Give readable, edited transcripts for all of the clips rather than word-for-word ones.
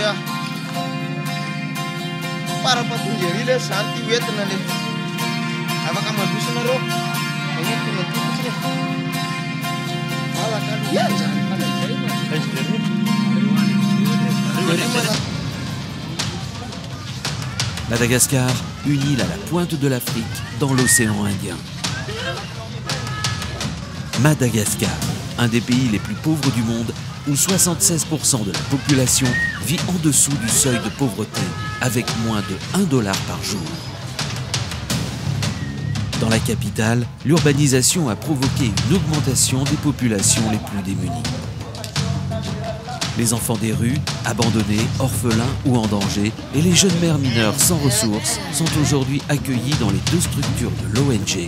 dia. Para patunjeri le santi wetna le. Avaka madusana ro. Ini tunanti kuchne. Ala kan ya jangan. Madagascar, une île à la pointe de l'Afrique, dans l'océan Indien. Madagascar, un des pays les plus pauvres du monde, où 76% de la population vit en dessous du seuil de pauvreté, avec moins de $1 par jour. Dans la capitale, l'urbanisation a provoqué une augmentation des populations les plus démunies. Les enfants des rues, abandonnés, orphelins ou en danger, et les jeunes mères mineures sans ressources sont aujourd'hui accueillis dans les 2 structures de l'ONG,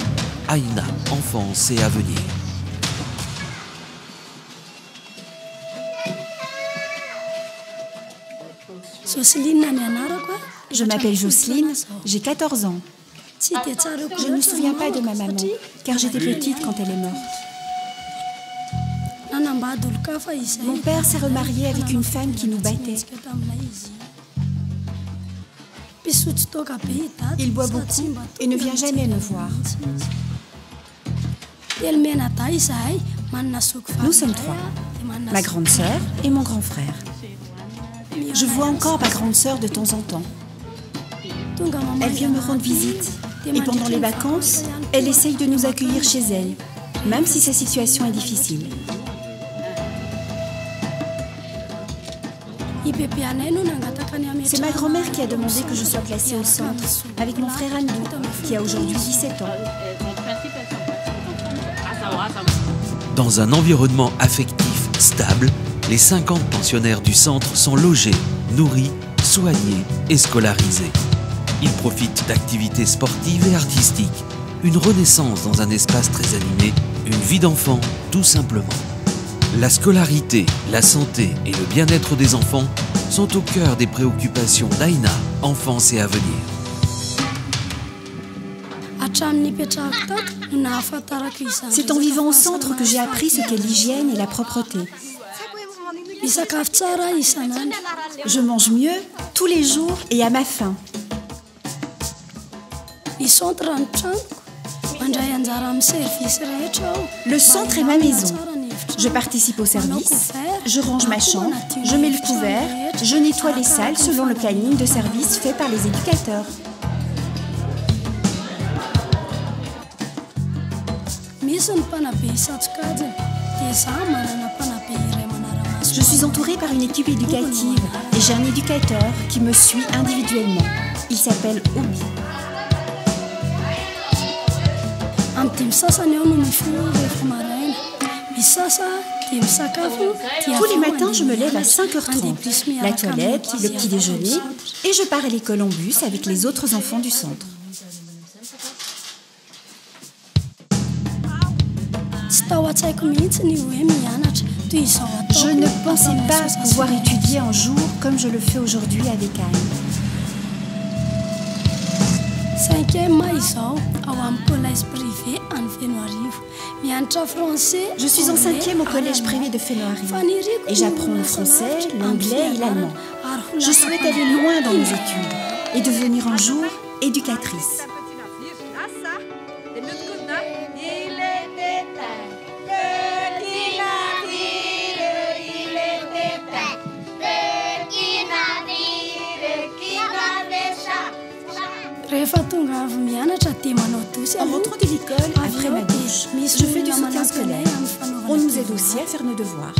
Aina, Enfance et Avenir. Je m'appelle Jocelyne, j'ai 14 ans. Je ne me souviens pas de ma maman, car j'étais petite quand elle est morte. Mon père s'est remarié avec une femme qui nous battait. Il boit beaucoup et ne vient jamais me voir. Nous sommes 3, ma grande sœur et mon grand frère. Je vois encore ma grande sœur de temps en temps. Elle vient me rendre visite et pendant les vacances, elle essaye de nous accueillir chez elle, même si sa situation est difficile. C'est ma grand-mère qui a demandé que je sois placée au centre avec mon frère Andou, qui a aujourd'hui 17 ans. Dans un environnement affectif stable, les 50 pensionnaires du centre sont logés, nourris, soignés et scolarisés. Ils profitent d'activités sportives et artistiques, une renaissance dans un espace très animé, une vie d'enfant tout simplement. La scolarité, la santé et le bien-être des enfants sont au cœur des préoccupations d'Aina, Enfance et Avenir. C'est en vivant au centre que j'ai appris ce qu'est l'hygiène et la propreté. Je mange mieux tous les jours et à ma faim. Le centre est ma maison. Je participe au service, je range ma chambre, je mets le couvert, je nettoie les salles selon le planning de service fait par les éducateurs. Je suis entourée par une équipe éducative et j'ai un éducateur qui me suit individuellement. Il s'appelle Obi. Tous les matins, je me lève à 5h30, la toilette, le petit déjeuner, et je pars à l'école en bus avec les autres enfants du centre. Je ne pensais pas pouvoir étudier un jour comme je le fais aujourd'hui avec Anne. Je suis en 5e au collège privé de Fenoarivo et j'apprends le français, l'anglais et l'allemand. Je souhaite aller loin dans mes études et devenir un jour éducatrice. En rentrant de l'école, après ma douche, je fais du soutien scolaire. On nous aide aussi à faire nos devoirs.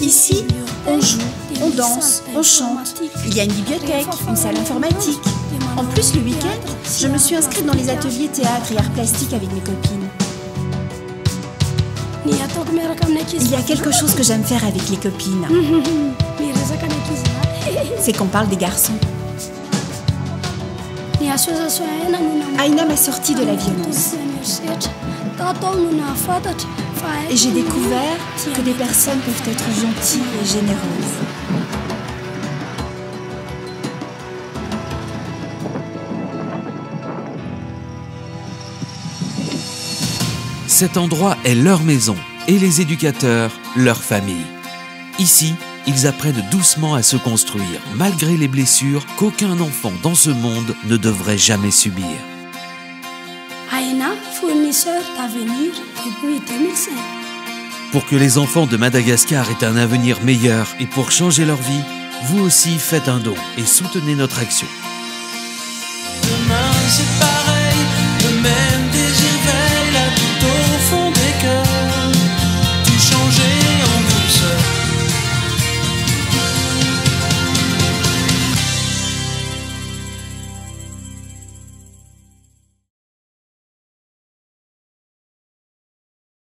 Ici, on joue, on danse, on chante. Il y a une bibliothèque, une salle informatique. En plus, le week-end, je me suis inscrite dans les ateliers théâtre et arts plastiques avec mes copines. Il y a quelque chose que j'aime faire avec les copines. C'est qu'on parle des garçons. Aina m'a sorti de la violence. Et j'ai découvert que des personnes peuvent être gentilles et généreuses. Cet endroit est leur maison et les éducateurs, leur famille. Ici, ils apprennent doucement à se construire, malgré les blessures qu'aucun enfant dans ce monde ne devrait jamais subir. AENA, fournisseur d'avenir depuis 2005. Pour que les enfants de Madagascar aient un avenir meilleur et pour changer leur vie, vous aussi faites un don et soutenez notre action. Demain, c'est pas